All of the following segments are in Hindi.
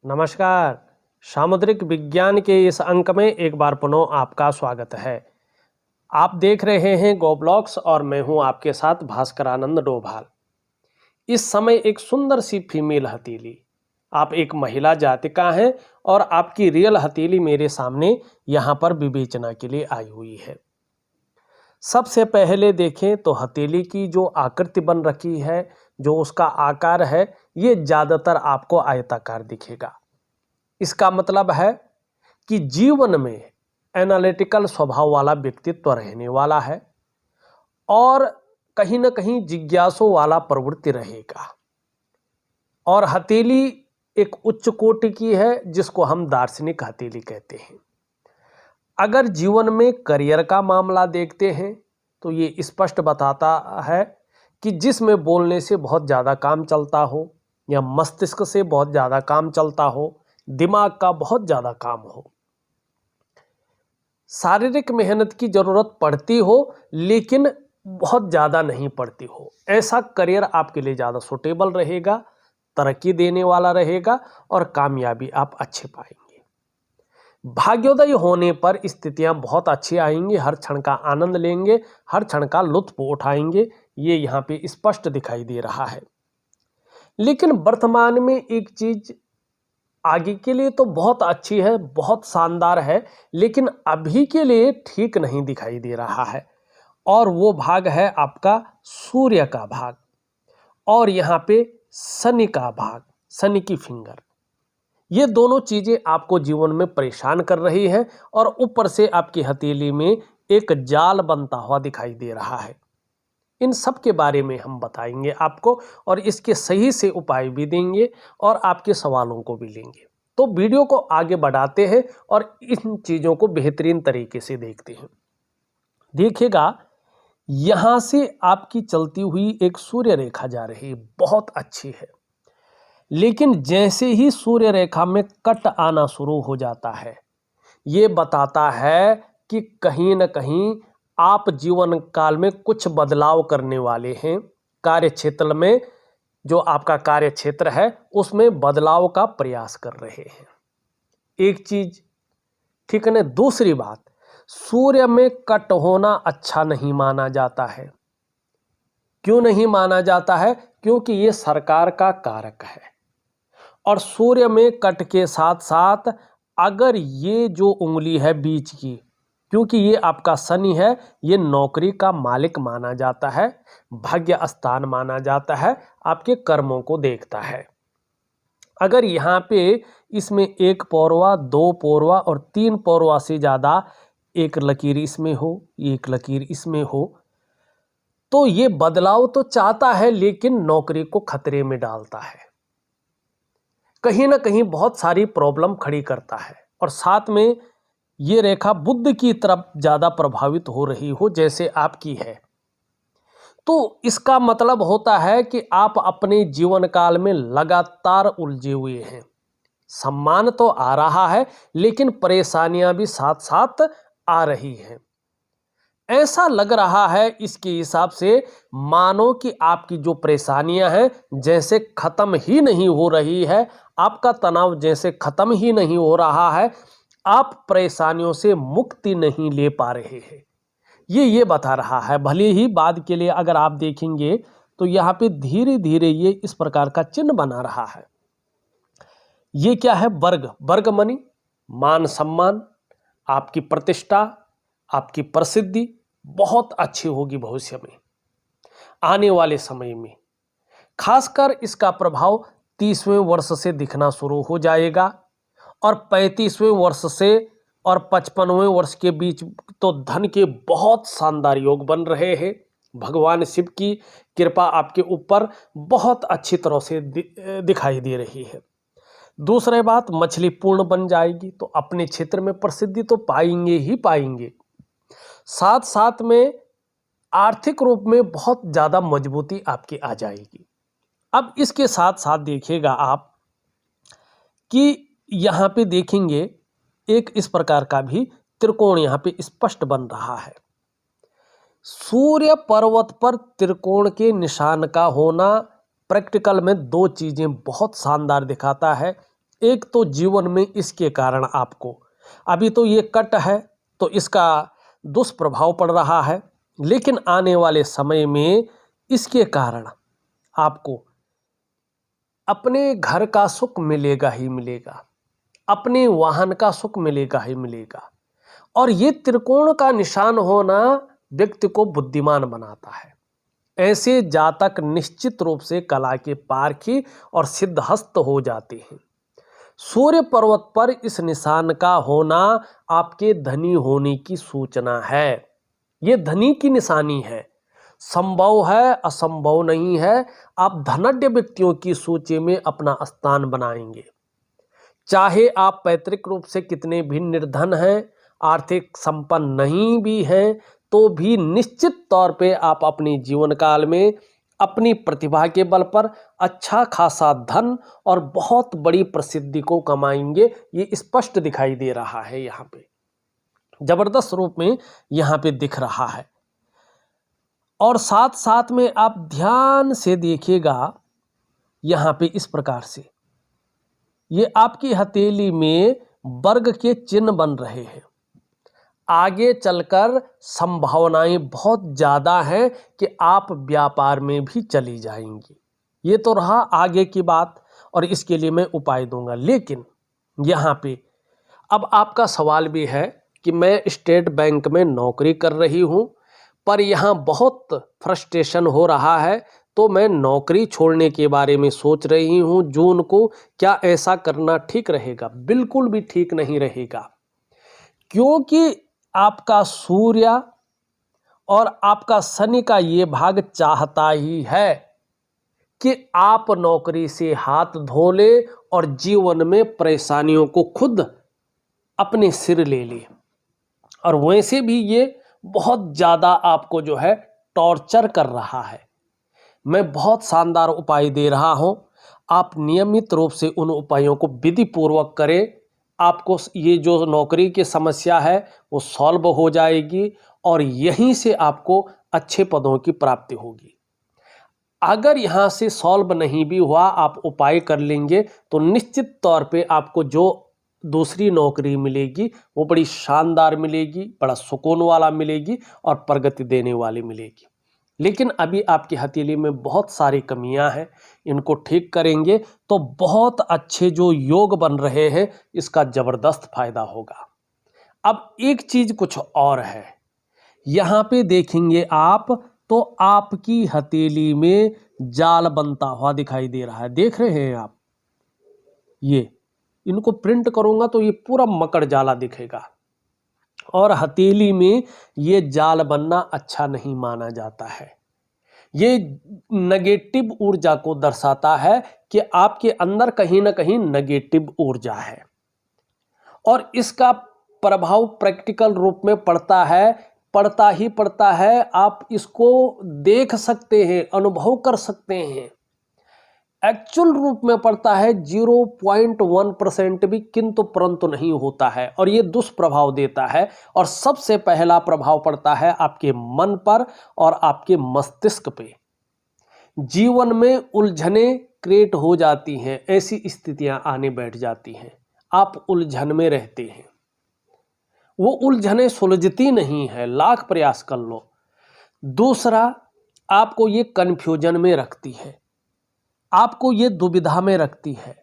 नमस्कार। सामुद्रिक विज्ञान के इस अंक में एक बार पुनः आपका स्वागत है। आप देख रहे हैं गो ब्लॉग्स और मैं हूं आपके साथ भास्करानंद डोभाल। इस समय एक सुंदर सी फीमेल हथेली, आप एक महिला जातिका हैं और आपकी रियल हथेली मेरे सामने यहाँ पर विवेचना के लिए आई हुई है। सबसे पहले देखें तो हथेली की जो आकृति बन रखी है, जो उसका आकार है, ये ज़्यादातर आपको आयताकार दिखेगा। इसका मतलब है कि जीवन में एनालिटिकल स्वभाव वाला व्यक्तित्व रहने वाला है और कहीं ना कहीं जिज्ञासु वाला प्रवृत्ति रहेगा। और हथेली एक उच्च कोटि की है जिसको हम दार्शनिक हथेली कहते हैं। अगर जीवन में करियर का मामला देखते हैं तो ये स्पष्ट बताता है कि जिसमें बोलने से बहुत ज़्यादा काम चलता हो या मस्तिष्क से बहुत ज़्यादा काम चलता हो, दिमाग का बहुत ज़्यादा काम हो, शारीरिक मेहनत की ज़रूरत पड़ती हो लेकिन बहुत ज़्यादा नहीं पड़ती हो, ऐसा करियर आपके लिए ज़्यादा सूटेबल रहेगा, तरक्की देने वाला रहेगा और कामयाबी आप अच्छे पाएंगे। भाग्योदय होने पर स्थितियां बहुत अच्छी आएंगी, हर क्षण का आनंद लेंगे, हर क्षण का लुत्फ उठाएंगे, ये यहाँ पे स्पष्ट दिखाई दे रहा है। लेकिन वर्तमान में एक चीज आगे के लिए तो बहुत अच्छी है, बहुत शानदार है, लेकिन अभी के लिए ठीक नहीं दिखाई दे रहा है और वो भाग है आपका सूर्य का भाग और यहाँ पे शनि का भाग, शनि की फिंगर। ये दोनों चीजें आपको जीवन में परेशान कर रही है और ऊपर से आपकी हथेली में एक जाल बनता हुआ दिखाई दे रहा है। इन सब के बारे में हम बताएंगे आपको और इसके सही से उपाय भी देंगे और आपके सवालों को भी लेंगे। तो वीडियो को आगे बढ़ाते हैं और इन चीज़ों को बेहतरीन तरीके से देखते हैं। देखिएगा, यहाँ से आपकी चलती हुई एक सूर्य रेखा जा रही है, बहुत अच्छी है, लेकिन जैसे ही सूर्य रेखा में कट आना शुरू हो जाता है, ये बताता है कि कहीं न कहीं आप जीवन काल में कुछ बदलाव करने वाले हैं। कार्य क्षेत्र में, जो आपका कार्य क्षेत्र है, उसमें बदलाव का प्रयास कर रहे हैं। एक चीज, ठीक है ना। दूसरी बात, सूर्य में कट होना अच्छा नहीं माना जाता है। क्यों नहीं माना जाता है? क्योंकि ये सरकार का कारक है और सूर्य में कट के साथ साथ अगर ये जो उंगली है बीच की, क्योंकि ये आपका शनि है, ये नौकरी का मालिक माना जाता है, भाग्य स्थान माना जाता है, आपके कर्मों को देखता है। अगर यहाँ पे इसमें एक पौरवा, दो पौरवा और तीन पौरवा से ज़्यादा एक लकीर इसमें हो, एक लकीर इसमें हो, तो ये बदलाव तो चाहता है लेकिन नौकरी को खतरे में डालता है, कहीं ना कहीं बहुत सारी प्रॉब्लम खड़ी करता है। और साथ में ये रेखा बुध की तरफ ज़्यादा प्रभावित हो रही हो जैसे आपकी है, तो इसका मतलब होता है कि आप अपने जीवन काल में लगातार उलझे हुए हैं। सम्मान तो आ रहा है लेकिन परेशानियां भी साथ साथ आ रही हैं। ऐसा लग रहा है इसके हिसाब से मानो कि आपकी जो परेशानियां हैं जैसे खत्म ही नहीं हो रही है, आपका तनाव जैसे खत्म ही नहीं हो रहा है, आप परेशानियों से मुक्ति नहीं ले पा रहे हैं। ये बता रहा है। भले ही बाद के लिए अगर आप देखेंगे तो यहाँ पे धीरे धीरे ये इस प्रकार का चिन्ह बना रहा है। ये क्या है? वर्ग। वर्ग मनी मान सम्मान, आपकी प्रतिष्ठा, आपकी प्रसिद्धि बहुत अच्छी होगी भविष्य में, आने वाले समय में। खासकर इसका प्रभाव 30वें वर्ष से दिखना शुरू हो जाएगा और 35वें वर्ष से और 55वें वर्ष के बीच तो धन के बहुत शानदार योग बन रहे हैं। भगवान शिव की कृपा आपके ऊपर बहुत अच्छी तरह से दिखाई दे रही है। दूसरी बात, मछली पूर्ण बन जाएगी तो अपने क्षेत्र में प्रसिद्धि तो पाएंगे ही पाएंगे, साथ साथ में आर्थिक रूप में बहुत ज़्यादा मजबूती आपकी आ जाएगी। अब इसके साथ साथ देखिएगा आप कि यहाँ पे देखेंगे एक इस प्रकार का भी त्रिकोण यहाँ पे स्पष्ट बन रहा है। सूर्य पर्वत पर त्रिकोण के निशान का होना प्रैक्टिकल में दो चीजें बहुत शानदार दिखाता है। एक तो जीवन में इसके कारण आपको, अभी तो ये कट है तो इसका दुष्प्रभाव पड़ रहा है, लेकिन आने वाले समय में इसके कारण आपको अपने घर का सुख मिलेगा ही मिलेगा, अपने वाहन का सुख मिलेगा ही मिलेगा। और ये त्रिकोण का निशान होना व्यक्ति को बुद्धिमान बनाता है। ऐसे जातक निश्चित रूप से कला के पारखी और सिद्धहस्त हो जाते हैं। सूर्य पर्वत पर इस निशान का होना आपके धनी होने की सूचना है। ये धनी की निशानी है, संभव है, असंभव नहीं है। आप धनाढ्य व्यक्तियों की सूची में अपना स्थान बनाएंगे। चाहे आप पैतृक रूप से कितने भी निर्धन हैं, आर्थिक संपन्न नहीं भी हैं, तो भी निश्चित तौर पे आप अपने जीवन काल में अपनी प्रतिभा के बल पर अच्छा खासा धन और बहुत बड़ी प्रसिद्धि को कमाएंगे। ये स्पष्ट दिखाई दे रहा है, यहाँ पे जबरदस्त रूप में यहाँ पे दिख रहा है। और साथ साथ में आप ध्यान से देखिएगा, यहाँ पे इस प्रकार से ये आपकी हथेली में वर्ग के चिन्ह बन रहे हैं। आगे चलकर संभावनाएं बहुत ज़्यादा हैं कि आप व्यापार में भी चली जाएंगी। ये तो रहा आगे की बात, और इसके लिए मैं उपाय दूंगा। लेकिन यहाँ पे अब आपका सवाल भी है कि मैं स्टेट बैंक में नौकरी कर रही हूँ, पर यहाँ बहुत फ्रस्ट्रेशन हो रहा है, तो मैं नौकरी छोड़ने के बारे में सोच रही हूँ जून को। क्या ऐसा करना ठीक रहेगा? बिल्कुल भी ठीक नहीं रहेगा, क्योंकि आपका सूर्य और आपका शनि का ये भाग चाहता ही है कि आप नौकरी से हाथ धो ले और जीवन में परेशानियों को खुद अपने सिर ले ले। और वैसे भी ये बहुत ज़्यादा आपको जो है टॉर्चर कर रहा है। मैं बहुत शानदार उपाय दे रहा हूं, आप नियमित रूप से उन उपायों को विधि पूर्वक करें। आपको ये जो नौकरी की समस्या है वो सॉल्व हो जाएगी और यहीं से आपको अच्छे पदों की प्राप्ति होगी। अगर यहाँ से सॉल्व नहीं भी हुआ, आप उपाय कर लेंगे तो निश्चित तौर पे आपको जो दूसरी नौकरी मिलेगी वो बड़ी शानदार मिलेगी, बड़ा सुकून वाला मिलेगी और प्रगति देने वाली मिलेगी। लेकिन अभी आपकी हथेली में बहुत सारी कमियां हैं, इनको ठीक करेंगे तो बहुत अच्छे जो योग बन रहे हैं, इसका ज़बरदस्त फायदा होगा। अब एक चीज़ कुछ और है, यहाँ पे देखेंगे आप तो आपकी हथेली में जाल बनता हुआ दिखाई दे रहा है। देख रहे हैं आप, ये इनको प्रिंट करूँगा तो ये पूरा मकड़ जाला दिखेगा। और हथेली में ये जाल बनना अच्छा नहीं माना जाता है। ये नेगेटिव ऊर्जा को दर्शाता है कि आपके अंदर कहीं ना कहीं नेगेटिव ऊर्जा है, और इसका प्रभाव प्रैक्टिकल रूप में पड़ता है, पड़ता ही पड़ता है। आप इसको देख सकते हैं, अनुभव कर सकते हैं। एक्चुअल रूप में पड़ता है 0.1% भी, किंतु परंतु नहीं होता है, और ये दुष्प्रभाव देता है। और सबसे पहला प्रभाव पड़ता है आपके मन पर और आपके मस्तिष्क पे। जीवन में उलझने क्रिएट हो जाती हैं, ऐसी स्थितियां आने बैठ जाती हैं, आप उलझन में रहते हैं। वो उलझने सुलझती नहीं है, लाख प्रयास कर लो। दूसरा, आपको ये कन्फ्यूजन में रखती है, आपको ये दुविधा में रखती है,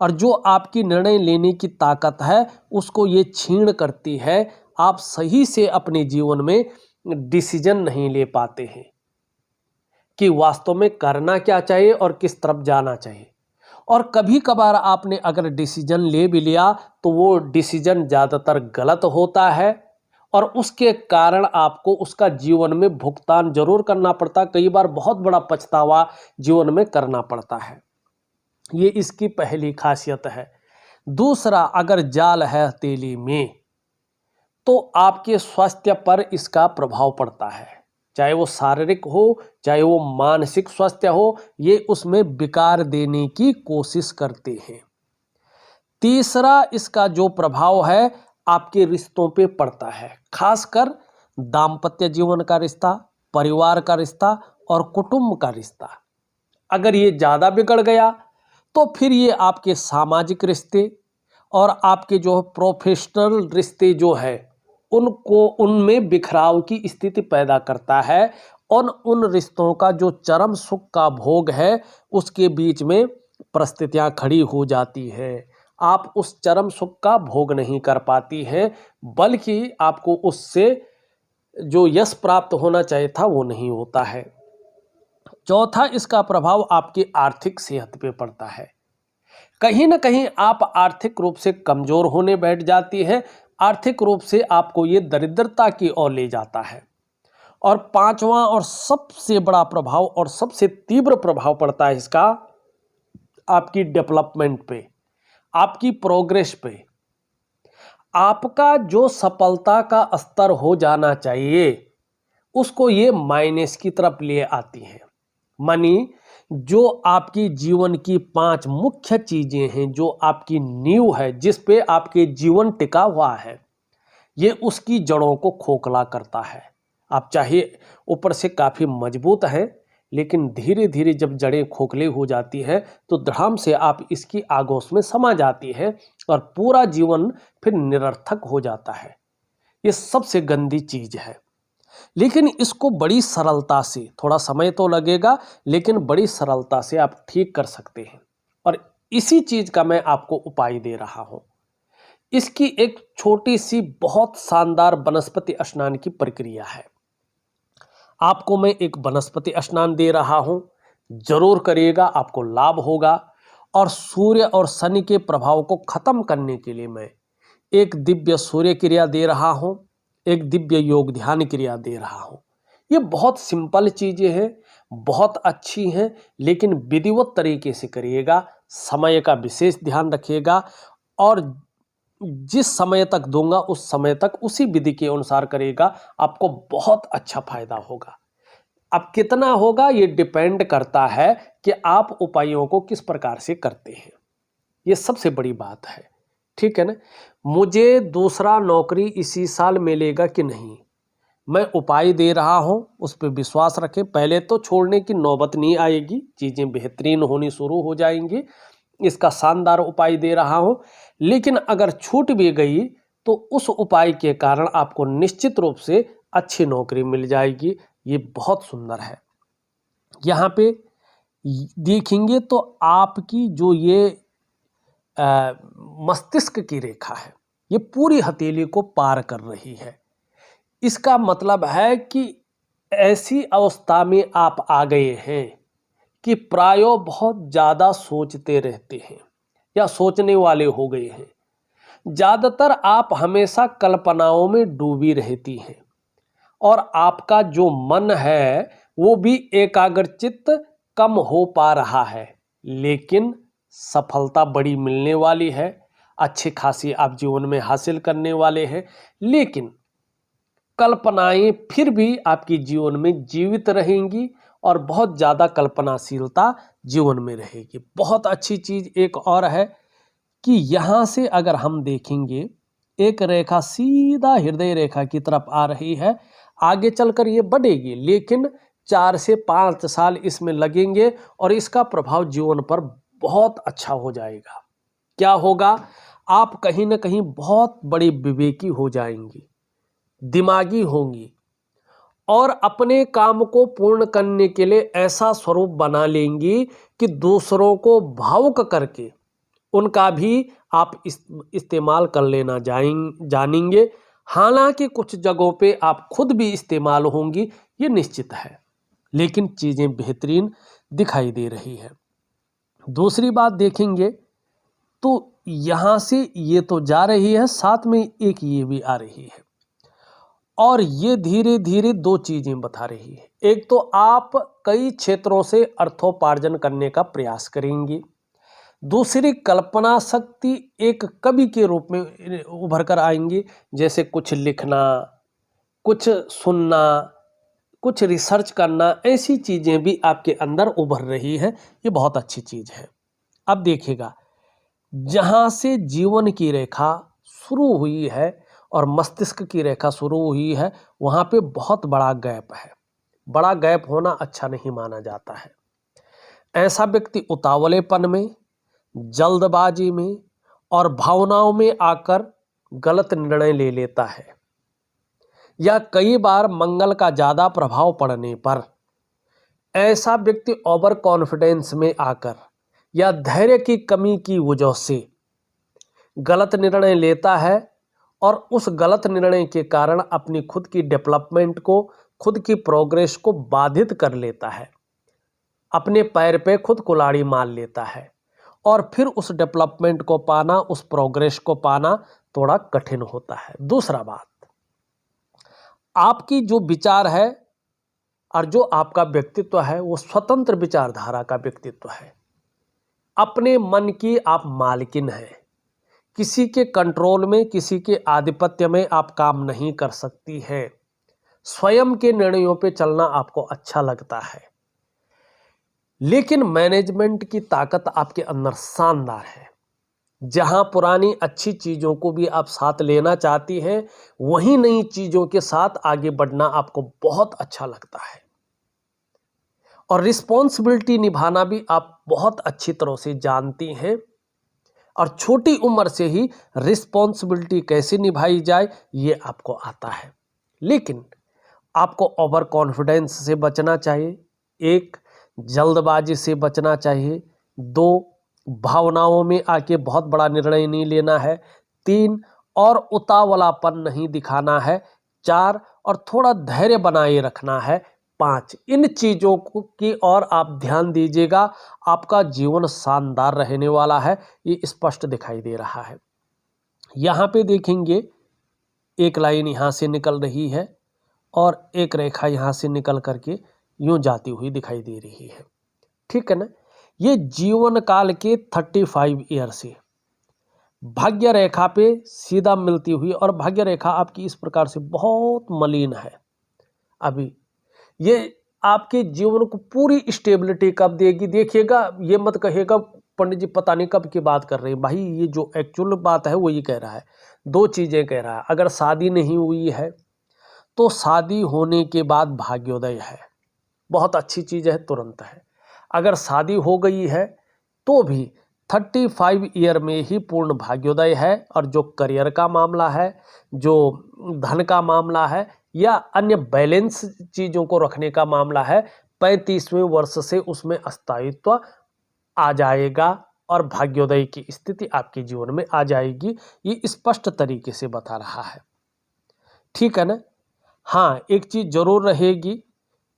और जो आपकी निर्णय लेने की ताकत है उसको ये छीण करती है। आप सही से अपने जीवन में डिसीजन नहीं ले पाते हैं कि वास्तव में करना क्या चाहिए और किस तरफ जाना चाहिए। और कभी कभार आपने अगर डिसीजन ले भी लिया तो वो डिसीजन ज़्यादातर गलत होता है, और उसके कारण आपको उसका जीवन में भुगतान जरूर करना पड़ता, कई बार बहुत बड़ा पछतावा जीवन में करना पड़ता है। ये इसकी पहली खासियत है। दूसरा, अगर जाल है हथेली में तो आपके स्वास्थ्य पर इसका प्रभाव पड़ता है, चाहे वो शारीरिक हो चाहे वो मानसिक स्वास्थ्य हो, ये उसमें विकार देने की कोशिश करते हैं। तीसरा, इसका जो प्रभाव है आपके रिश्तों पे पड़ता है, खासकर दाम्पत्य जीवन का रिश्ता, परिवार का रिश्ता और कुटुंब का रिश्ता। अगर ये ज़्यादा बिगड़ गया तो फिर ये आपके सामाजिक रिश्ते और आपके जो प्रोफेशनल रिश्ते जो है उनको उनमें बिखराव की स्थिति पैदा करता है। और उन रिश्तों का जो चरम सुख का भोग है उसके बीच में परिस्थितियां खड़ी हो जाती हैं। आप उस चरम सुख का भोग नहीं कर पाती हैं, बल्कि आपको उससे जो यश प्राप्त होना चाहिए था वो नहीं होता है। चौथा, इसका प्रभाव आपकी आर्थिक सेहत पे पड़ता है। कहीं ना कहीं आप आर्थिक रूप से कमजोर होने बैठ जाती है। आर्थिक रूप से आपको ये दरिद्रता की ओर ले जाता है। और पांचवा और सबसे बड़ा प्रभाव और सबसे तीव्र प्रभाव पड़ता है इसका आपकी डेवलपमेंट पे, आपकी प्रोग्रेस पे। आपका जो सफलता का स्तर हो जाना चाहिए उसको ये माइनस की तरफ ले आती है। मानी जो आपकी जीवन की 5 मुख्य चीजें हैं, जो आपकी नींव है, जिस पे आपके जीवन टिका हुआ है, ये उसकी जड़ों को खोखला करता है। आप चाहे ऊपर से काफी मजबूत हैं, लेकिन धीरे धीरे जब जड़ें खोखले हो जाती है तो धड़ाम से आप इसकी आगोश में समा जाती है और पूरा जीवन फिर निरर्थक हो जाता है। ये सबसे गंदी चीज है। लेकिन इसको बड़ी सरलता से, थोड़ा समय तो लगेगा, लेकिन बड़ी सरलता से आप ठीक कर सकते हैं। और इसी चीज का मैं आपको उपाय दे रहा हूं। इसकी एक छोटी सी बहुत शानदार वनस्पति स्नान की प्रक्रिया है। आपको मैं एक वनस्पति स्नान दे रहा हूं, जरूर करिएगा, आपको लाभ होगा। और सूर्य और शनि के प्रभाव को खत्म करने के लिए मैं एक दिव्य सूर्य क्रिया दे रहा हूं, एक दिव्य योग ध्यान क्रिया दे रहा हूं। ये बहुत सिंपल चीजें हैं, बहुत अच्छी हैं, लेकिन विधिवत तरीके से करिएगा, समय का विशेष ध्यान रखिएगा और जिस समय तक दूंगा उस समय तक उसी विधि के अनुसार करेगा, आपको बहुत अच्छा फायदा होगा। अब कितना होगा ये डिपेंड करता है कि आप उपायों को किस प्रकार से करते हैं। ये सबसे बड़ी बात है, ठीक है ना। मुझे दूसरा नौकरी इसी साल मिलेगा कि नहीं, मैं उपाय दे रहा हूं, उस पर विश्वास रखें। पहले तो छोड़ने की नौबत नहीं आएगी, चीजें बेहतरीन होनी शुरू हो जाएंगी। इसका शानदार उपाय दे रहा हूं, लेकिन अगर छूट भी गई तो उस उपाय के कारण आपको निश्चित रूप से अच्छी नौकरी मिल जाएगी। ये बहुत सुंदर है। यहाँ पे देखेंगे तो आपकी जो ये मस्तिष्क की रेखा है, ये पूरी हथेली को पार कर रही है। इसका मतलब है कि ऐसी अवस्था में आप आ गए हैं कि प्रायों बहुत ज़्यादा सोचते रहते हैं या सोचने वाले हो गए हैं। ज़्यादातर आप हमेशा कल्पनाओं में डूबी रहती हैं और आपका जो मन है वो भी एकाग्रचित्त कम हो पा रहा है। लेकिन सफलता बड़ी मिलने वाली है, अच्छी खासी आप जीवन में हासिल करने वाले हैं, लेकिन कल्पनाएं फिर भी आपकी जीवन में जीवित रहेंगी और बहुत ज़्यादा कल्पनाशीलता जीवन में रहेगी। बहुत अच्छी चीज़ एक और है कि यहाँ से अगर हम देखेंगे, एक रेखा सीधा हृदय रेखा की तरफ आ रही है। आगे चलकर ये बढ़ेगी, लेकिन 4 से 5 साल इसमें लगेंगे और इसका प्रभाव जीवन पर बहुत अच्छा हो जाएगा। क्या होगा, आप कहीं ना कहीं बहुत बड़ी विवेकी हो जाएंगी, दिमागी होंगी और अपने काम को पूर्ण करने के लिए ऐसा स्वरूप बना लेंगी कि दूसरों को भावुक करके उनका भी आप इस्तेमाल कर लेना जानेंगे। हालांकि कुछ जगहों पे आप खुद भी इस्तेमाल होंगी, ये निश्चित है, लेकिन चीज़ें बेहतरीन दिखाई दे रही है। दूसरी बात देखेंगे तो यहाँ से ये तो जा रही है, साथ में एक ये भी आ रही है और ये धीरे धीरे 2 चीज़ें बता रही है। एक तो आप कई क्षेत्रों से अर्थोपार्जन करने का प्रयास करेंगी, दूसरी कल्पना शक्ति एक कवि के रूप में उभर कर आएंगी, जैसे कुछ लिखना, कुछ सुनना, कुछ रिसर्च करना, ऐसी चीज़ें भी आपके अंदर उभर रही है। ये बहुत अच्छी चीज़ है। अब देखिएगा, जहाँ से जीवन की रेखा शुरू हुई है और मस्तिष्क की रेखा शुरू हुई है, वहाँ पे बहुत बड़ा गैप है। बड़ा गैप होना अच्छा नहीं माना जाता है। ऐसा व्यक्ति उतावलेपन में जल्दबाजी में और भावनाओं में आकर गलत निर्णय ले लेता है, या कई बार मंगल का ज़्यादा प्रभाव पड़ने पर ऐसा व्यक्ति ओवर कॉन्फिडेंस में आकर या धैर्य की कमी की वजह से गलत निर्णय लेता है और उस गलत निर्णय के कारण अपनी खुद की डेवलपमेंट को, खुद की प्रोग्रेस को बाधित कर लेता है, अपने पैर पे खुद कुल्हाड़ी मार लेता है और फिर उस डेवलपमेंट को पाना, उस प्रोग्रेस को पाना थोड़ा कठिन होता है। दूसरा बात, आपकी जो विचार है और जो आपका व्यक्तित्व है वो स्वतंत्र विचारधारा का व्यक्तित्व है। अपने मन की आप मालकिन हैं, किसी के कंट्रोल में, किसी के आधिपत्य में आप काम नहीं कर सकती हैं। स्वयं के निर्णयों पे चलना आपको अच्छा लगता है, लेकिन मैनेजमेंट की ताकत आपके अंदर शानदार है। जहां पुरानी अच्छी चीज़ों को भी आप साथ लेना चाहती हैं, वहीं नई चीज़ों के साथ आगे बढ़ना आपको बहुत अच्छा लगता है और रिस्पॉन्सिबिलिटी निभाना भी आप बहुत अच्छी तरह से जानती हैं और छोटी उम्र से ही रिस्पॉन्सिबिलिटी कैसे निभाई जाए ये आपको आता है। लेकिन आपको ओवर कॉन्फिडेंस से बचना चाहिए, एक, जल्दबाजी से बचना चाहिए, दो, भावनाओं में आके बहुत बड़ा निर्णय नहीं लेना है, तीन, और उतावलापन नहीं दिखाना है, चार, और थोड़ा धैर्य बनाए रखना है, पाँच। इन चीज़ों की ओर आप ध्यान दीजिएगा, आपका जीवन शानदार रहने वाला है, ये स्पष्ट दिखाई दे रहा है। यहाँ पे देखेंगे एक लाइन यहाँ से निकल रही है और एक रेखा यहाँ से निकल करके यूँ जाती हुई दिखाई दे रही है, ठीक है ना। ये जीवन काल के 35 ईयर से भाग्य रेखा पे सीधा मिलती हुई, और भाग्य रेखा आपकी इस प्रकार से बहुत मलिन है। अभी ये आपके जीवन को पूरी स्टेबिलिटी कब देगी, देखिएगा, ये मत कहिएगा पंडित जी पता नहीं कब की बात कर रहे हैं। भाई ये जो एक्चुअल बात है वो ये कह रहा है, दो चीज़ें कह रहा है। अगर शादी नहीं हुई है तो शादी होने के बाद भाग्योदय है, बहुत अच्छी चीज़ है, तुरंत है। अगर शादी हो गई है तो भी 35 ईयर में ही पूर्ण भाग्योदय है, और जो करियर का मामला है, जो धन का मामला है, या अन्य बैलेंस चीज़ों को रखने का मामला है, 35वें वर्ष से उसमें स्थायित्व आ जाएगा और भाग्योदय की स्थिति आपके जीवन में आ जाएगी। ये स्पष्ट तरीके से बता रहा है, ठीक है ना। हाँ, एक चीज़ जरूर रहेगी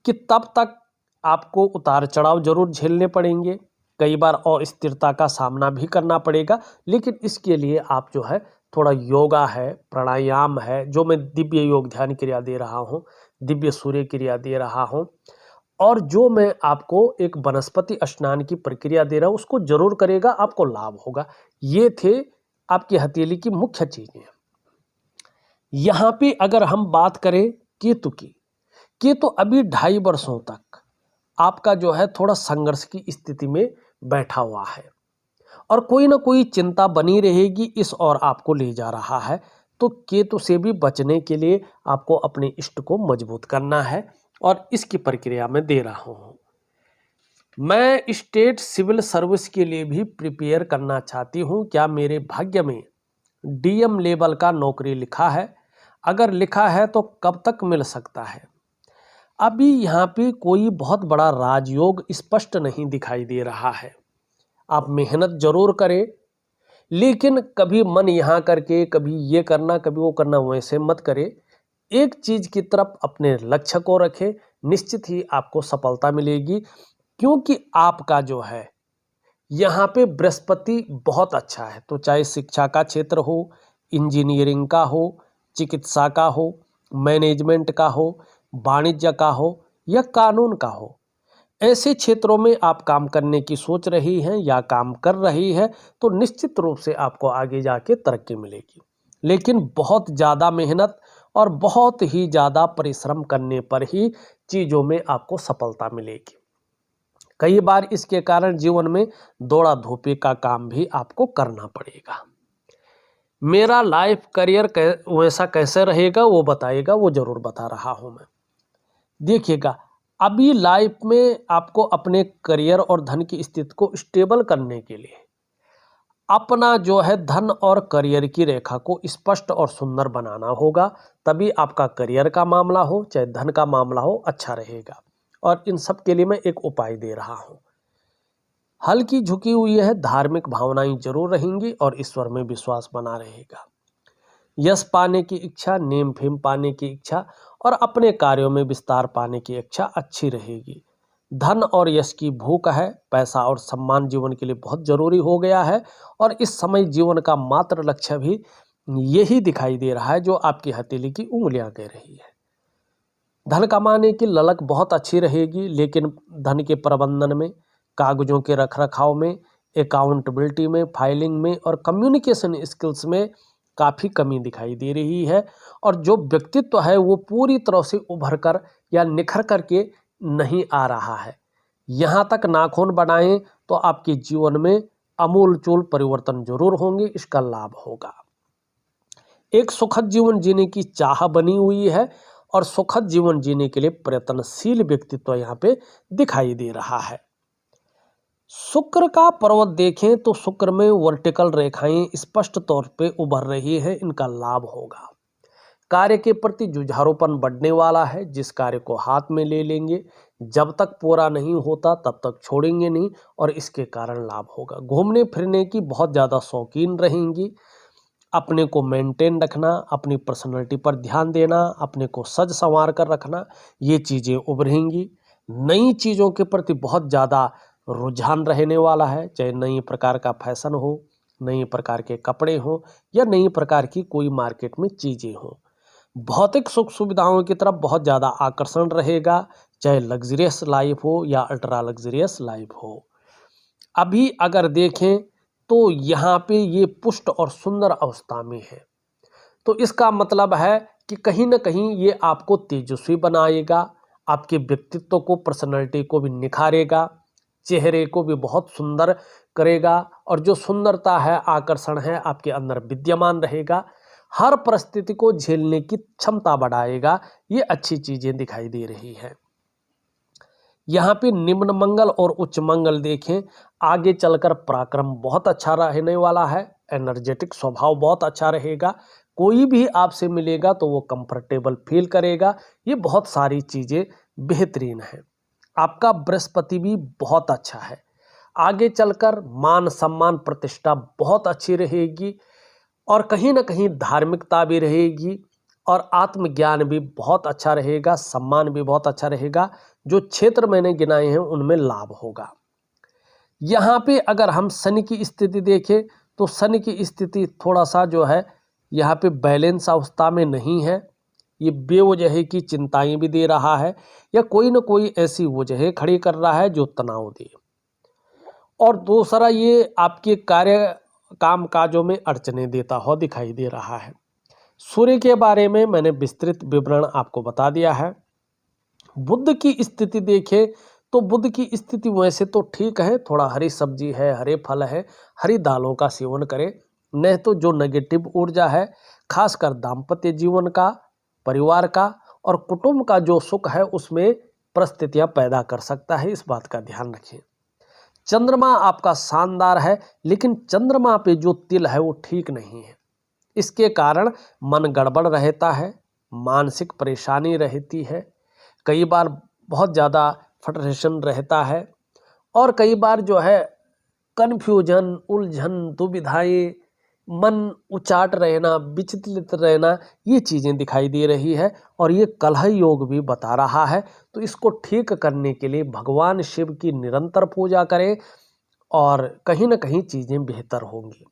कि तब तक आपको उतार चढ़ाव जरूर झेलने पड़ेंगे, कई बार अस्थिरता का सामना भी करना पड़ेगा, लेकिन इसके लिए आप जो है थोड़ा योगा है, प्राणायाम है, जो मैं दिव्य योग ध्यान क्रिया दे रहा हूँ, दिव्य सूर्य क्रिया दे रहा हूँ, और जो मैं आपको एक वनस्पति स्नान की प्रक्रिया दे रहा हूँ, उसको जरूर करेगा, आपको लाभ होगा। ये थे आपकी हथेली की मुख्य चीज़ें। यहाँ पे अगर हम बात करें केतु की, केतु अभी 2.5 वर्षों तक आपका जो है थोड़ा संघर्ष की स्थिति में बैठा हुआ है और कोई ना कोई चिंता बनी रहेगी, इस ओर आपको ले जा रहा है। तो केतु से भी बचने के लिए आपको अपने इष्ट को मजबूत करना है और इसकी प्रक्रिया में दे रहा हूँ। मैं स्टेट सिविल सर्विस के लिए भी प्रिपेयर करना चाहती हूँ। क्या मेरे भाग्य में डीएम लेवल का नौकरी लिखा है? अगर लिखा है तो कब तक मिल सकता है? अभी यहाँ पे कोई बहुत बड़ा राजयोग स्पष्ट नहीं दिखाई दे रहा है। आप मेहनत जरूर करें, लेकिन कभी मन यहाँ करके कभी ये करना कभी वो करना वैसे मत करें। एक चीज़ की तरफ अपने लक्ष्य को रखें, निश्चित ही आपको सफलता मिलेगी, क्योंकि आपका जो है यहाँ पे बृहस्पति बहुत अच्छा है। तो चाहे शिक्षा का क्षेत्र हो, इंजीनियरिंग का हो, चिकित्सा का हो, मैनेजमेंट का हो, वाणिज्य का हो या कानून का हो, ऐसे क्षेत्रों में आप काम करने की सोच रही हैं या काम कर रही है, तो निश्चित रूप से आपको आगे जाके तरक्की मिलेगी। लेकिन बहुत ज़्यादा मेहनत और बहुत ही ज़्यादा परिश्रम करने पर ही चीज़ों में आपको सफलता मिलेगी। कई बार इसके कारण जीवन में दौड़ा धूपी का काम भी आपको करना पड़ेगा। मेरा लाइफ करियर वैसा कैसे रहेगा वो बताएगा, वो ज़रूर बता रहा हूँ मैं। देखिएगा, अभी लाइफ में आपको अपने करियर और धन की स्थिति को स्टेबल करने के लिए अपना जो है धन और करियर की रेखा को स्पष्ट और सुंदर बनाना होगा, तभी आपका करियर का मामला हो चाहे धन का मामला हो अच्छा रहेगा। और इन सब के लिए मैं एक उपाय दे रहा हूँ। हल्की झुकी हुई है धार्मिक भावनाएं जरूर रहेंगी और ईश्वर में विश्वास बना रहेगा। यश पाने की इच्छा, नेम फेम पाने की इच्छा और अपने कार्यों में विस्तार पाने की इच्छा अच्छी रहेगी। धन और यश की भूख है, पैसा और सम्मान जीवन के लिए बहुत जरूरी हो गया है और इस समय जीवन का मात्र लक्ष्य भी यही दिखाई दे रहा है जो आपकी हथेली की उंगलियां कह रही है। धन कमाने की ललक बहुत अच्छी रहेगी, लेकिन धन के प्रबंधन में, कागजों के रखरखाव में, अकाउंटेबिलिटी में, फाइलिंग में और कम्युनिकेशन स्किल्स में काफ़ी कमी दिखाई दे रही है। और जो व्यक्तित्व है वो पूरी तरह से उभर कर या निखर कर के नहीं आ रहा है। यहाँ तक नाखून बनाएं तो आपके जीवन में अमूलचूल परिवर्तन जरूर होंगे, इसका लाभ होगा। एक सुखद जीवन जीने की चाह बनी हुई है और सुखद जीवन जीने के लिए प्रयत्नशील व्यक्तित्व यहाँ पे दिखाई दे रहा है। शुक्र का पर्वत देखें तो शुक्र में वर्टिकल रेखाएं स्पष्ट तौर पे उभर रही है, इनका लाभ होगा। कार्य के प्रति जुझारूपन बढ़ने वाला है, जिस कार्य को हाथ में ले लेंगे जब तक पूरा नहीं होता तब तक छोड़ेंगे नहीं और इसके कारण लाभ होगा। घूमने फिरने की बहुत ज़्यादा शौकीन रहेंगी। अपने को मेंटेन रखना, अपनी पर्सनैलिटी पर ध्यान देना, अपने को सज संवार कर रखना, ये चीज़ें उभरेंगी। नई चीज़ों के प्रति बहुत ज़्यादा रुझान रहने वाला है, चाहे नई प्रकार का फैशन हो, नई प्रकार के कपड़े हो या नई प्रकार की कोई मार्केट में चीज़ें हो। भौतिक सुख सुविधाओं की तरफ बहुत ज़्यादा आकर्षण रहेगा, चाहे लग्जरियस लाइफ हो या अल्ट्रा लग्जरियस लाइफ हो। अभी अगर देखें तो यहाँ पे ये पुष्ट और सुंदर अवस्था में है, तो इसका मतलब है कि कहीं ना कहीं ये आपको तेजस्वी बनाएगा, आपके व्यक्तित्व को, पर्सनैलिटी को भी निखारेगा, चेहरे को भी बहुत सुंदर करेगा और जो सुंदरता है, आकर्षण है, आपके अंदर विद्यमान रहेगा। हर परिस्थिति को झेलने की क्षमता बढ़ाएगा। ये अच्छी चीजें दिखाई दे रही है। यहाँ पे निम्न मंगल और उच्च मंगल देखें, आगे चलकर पराक्रम बहुत अच्छा रहने वाला है, एनर्जेटिक स्वभाव बहुत अच्छा रहेगा। कोई भी आपसे मिलेगा तो वो कंफर्टेबल फील करेगा। ये बहुत सारी चीजें बेहतरीन है। आपका बृहस्पति भी बहुत अच्छा है। आगे चलकर मान सम्मान प्रतिष्ठा बहुत अच्छी रहेगी और कहीं ना कहीं धार्मिकता भी रहेगी और आत्मज्ञान भी बहुत अच्छा रहेगा, सम्मान भी बहुत अच्छा रहेगा। जो क्षेत्र मैंने गिनाए हैं उनमें लाभ होगा। यहाँ पे अगर हम शनि की स्थिति देखें तो शनि की स्थिति थोड़ा सा जो है यहाँ पे बैलेंस अवस्था में नहीं है। ये बेवजह की चिंताएं भी दे रहा है या कोई ना कोई ऐसी वजह खड़ी कर रहा है जो तनाव दे। और दूसरा ये आपके कार्य काम काजों में अड़चने देता हुआ दिखाई दे रहा है। सूर्य के बारे में मैंने विस्तृत विवरण आपको बता दिया है। बुध की स्थिति देखें तो बुध की स्थिति वैसे तो ठीक है, थोड़ा हरी सब्जी है, हरे फल है, हरी दालों का सेवन करें, नहीं तो जो नेगेटिव ऊर्जा है खासकर दाम्पत्य जीवन का, परिवार का और कुटुंब का जो सुख है उसमें परिस्थितियां पैदा कर सकता है, इस बात का ध्यान रखें। चंद्रमा आपका शानदार है, लेकिन चंद्रमा पे जो तिल है वो ठीक नहीं है। इसके कारण मन गड़बड़ रहता है, मानसिक परेशानी रहती है, कई बार बहुत ज़्यादा फ्रस्ट्रेशन रहता है और कई बार जो है कन्फ्यूजन, उलझन, दुविधाएं, मन उचाट रहना, विचलित रहना, ये चीज़ें दिखाई दे रही है और ये कलह योग भी बता रहा है। तो इसको ठीक करने के लिए भगवान शिव की निरंतर पूजा करें और कहीं ना कहीं चीज़ें बेहतर होंगी।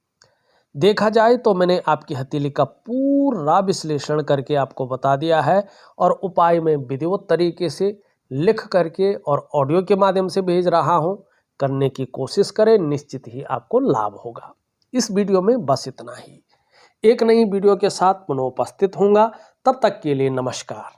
देखा जाए तो मैंने आपकी हथेली का पूरा विश्लेषण करके आपको बता दिया है और उपाय में विधिवत तरीके से लिख करके और ऑडियो के माध्यम से भेज रहा हूं। करने की कोशिश करें, निश्चित ही आपको लाभ होगा। इस वीडियो में बस इतना ही। एक नई वीडियो के साथ पुनः उपस्थित होऊंगा, तब तक के लिए नमस्कार।